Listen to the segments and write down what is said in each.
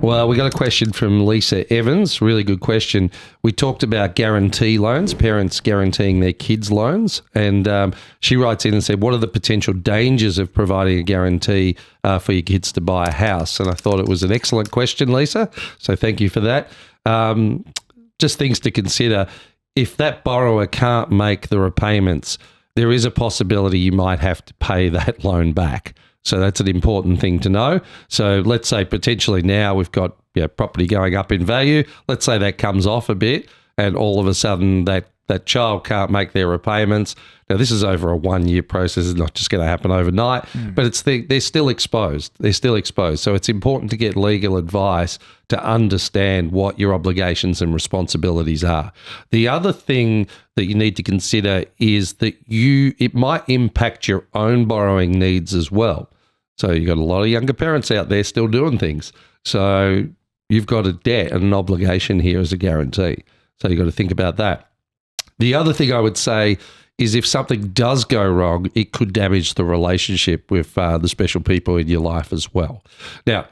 Well, we got a question from Lisa Evans. Really good question. We talked about guarantee loans, parents guaranteeing their kids' loans. And she writes in and said, what are the potential dangers of providing a guarantee for your kids to buy a house? And I thought it was an excellent question, Lisa. So thank you for that. Just things to consider. If that borrower can't make the repayments, there is a possibility you might have to pay that loan back. So that's an important thing to know. So let's say potentially now we've got property going up in value. Let's say that comes off a bit and all of a sudden that child can't make their repayments. Now, this is over a 1-year process. It's not just going to happen overnight, but they're still exposed. They're still exposed. So it's important to get legal advice to understand what your obligations and responsibilities are. The other thing that you need to consider is that it might impact your own borrowing needs as well. So you've got a lot of younger parents out there still doing things. So you've got a debt and an obligation here as a guarantee. So you've got to think about that. The other thing I would say is if something does go wrong, it could damage the relationship with the special people in your life as well. Now,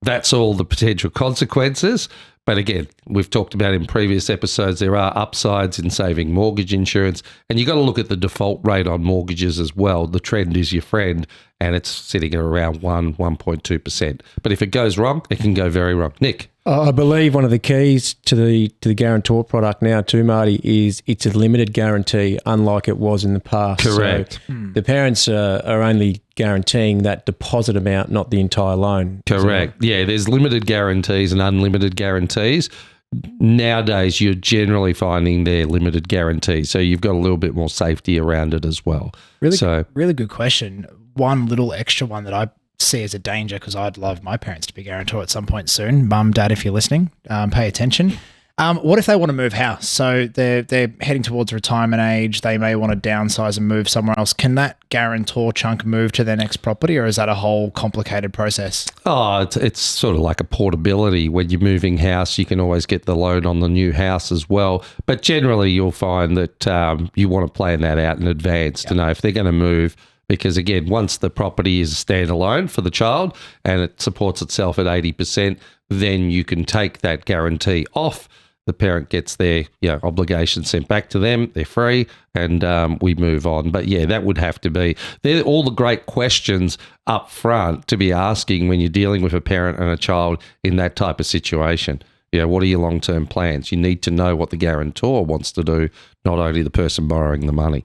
that's all the potential consequences. But again, we've talked about in previous episodes, there are upsides in saving mortgage insurance. And you've got to look at the default rate on mortgages as well. The trend is your friend, and it's sitting at around 1.2%. But if it goes wrong, it can go very wrong. Nick? I believe one of the keys to the Guarantor product now too, Marty, is it's a limited guarantee, unlike it was in the past. Correct. So the parents are only guaranteeing that deposit amount, not the entire loan. Correct. Yeah, there's limited guarantees and unlimited guarantees. Nowadays, you're generally finding they're limited guarantees, so you've got a little bit more safety around it as well. Really good question. One little extra one that I see as a danger, because I'd love my parents to be guarantor at some point soon. Mum, Dad, if you're listening, pay attention. What if they want to move house? So they're heading towards retirement age. They may want to downsize and move somewhere else. Can that guarantor chunk move to their next property, or is that a whole complicated process? Oh, it's sort of like a portability. When you're moving house, you can always get the loan on the new house as well. But generally, you'll find that you want to plan that out in advance to know if they're going to move. Because again, once the property is standalone for the child and it supports itself at 80%, then you can take that guarantee off. The parent gets their obligation sent back to them. They're free, and we move on. But yeah, that would have to be. They're all the great questions up front to be asking when you're dealing with a parent and a child in that type of situation. What are your long-term plans? You need to know what the guarantor wants to do, not only the person borrowing the money.